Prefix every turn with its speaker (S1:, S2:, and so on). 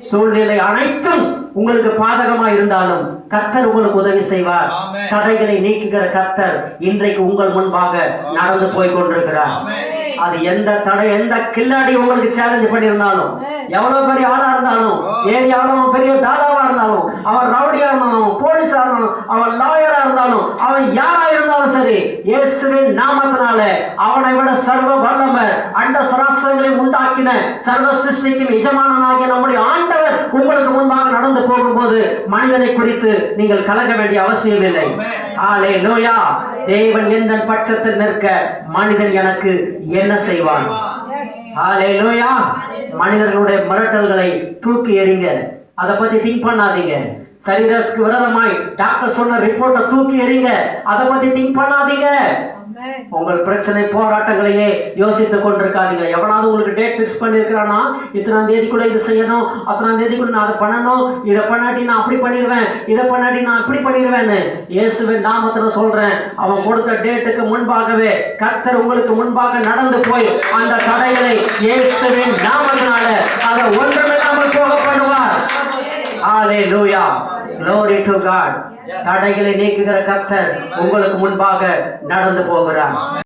S1: சூழ்நிலை அனைத்தும் உங்களுக்கு பாதகமா இருந்தாலும் கர்த்தர் உங்களுக்கு உதவி செய்வார். தடைகளை நீக்குகிற கர்த்தர் இன்றைக்கு உங்கள் முன்பாக நடந்து போய் கொண்டிருக்கிறார். அது எந்த தடை, எந்த கில்லாடி உங்களுக்கு சேலஞ்ச் பண்ணியிருந்தாலும், எவ்வளவு பெரிய ஆளா இருந்தாலும், ஏரியாவில் பெரிய தாதாவா இருந்தாலும், அவன் ரவுடியா இருந்தாலும், போலீஸா இருந்தாலும், அவன் லாயரா இருந்தாலும், அவன் யாரா இருந்தாலும் சரி, இயேசுவின் நாமத்தினால அவனை விட சர்வ வல்லவர், அண்ட சராசரங்களை உண்டாக்கின சர்வ சிருஷ்டிக்கும் எஜமானனாகிய நம்முடைய ஆண்டவர் உங்களுக்கு முன்பாக நடந்து போகும்போது மனிதனை குறித்து நீங்கள் கலங்க வேண்டிய அவசியம் இல்லை. ஹல்லேலூயா. தேவன் எந்த பட்சத்தில் நிற்க மனிதன் எனக்கு என்ன செய்வான்? ஹல்லேலூயா. மனிதர்களுடைய மிரட்டல்களை தூக்கி எறிங்க. அதை பத்தி திங்க் பண்ணாதீங்க. சரீரத்துக்கு விரோதமாய் டாக்டர் சொன்ன ரிப்போர்ட்டை தூக்கி எறிங்க. அதை பத்தி திங்க் பண்ணாதீங்க. உங்கள் பிரச்சனை போராட்டங்களையே யோசித்துக் கொண்டிருக்காதீங்க. எவனாவது உங்களுக்கு டேட் பிக்ஸ் பண்ணிருக்கிறானா, இத்தனாம் தேதிக்குள்ள இது செய்யணும், அத்தனாம் தேதிக்குள்ள நான் அதை பண்ணணும், இதை பண்ணாட்டி நான் அப்படி பண்ணிடுவேன், இதை பண்ணாட்டி நான் அப்படி பண்ணிடுவேன்னு இயேசுவின் நாமத்துல சொல்றேன். அவன் கொடுத்த டேட்டுக்கு முன்பாகவே கர்த்தர் உங்களுக்கு முன்பாக நடந்து போய் அந்த தடைகளை இயேசுவின் நாமத்தினால அதை ஒன்றுமில்லாமல் போக பண்ணுவார். ஹல்லேலூயா. Glory to God. தடைகளை நீக்குகிற கர்த்தர் உங்களுக்கு முன்பாக நடந்து போகிறார்.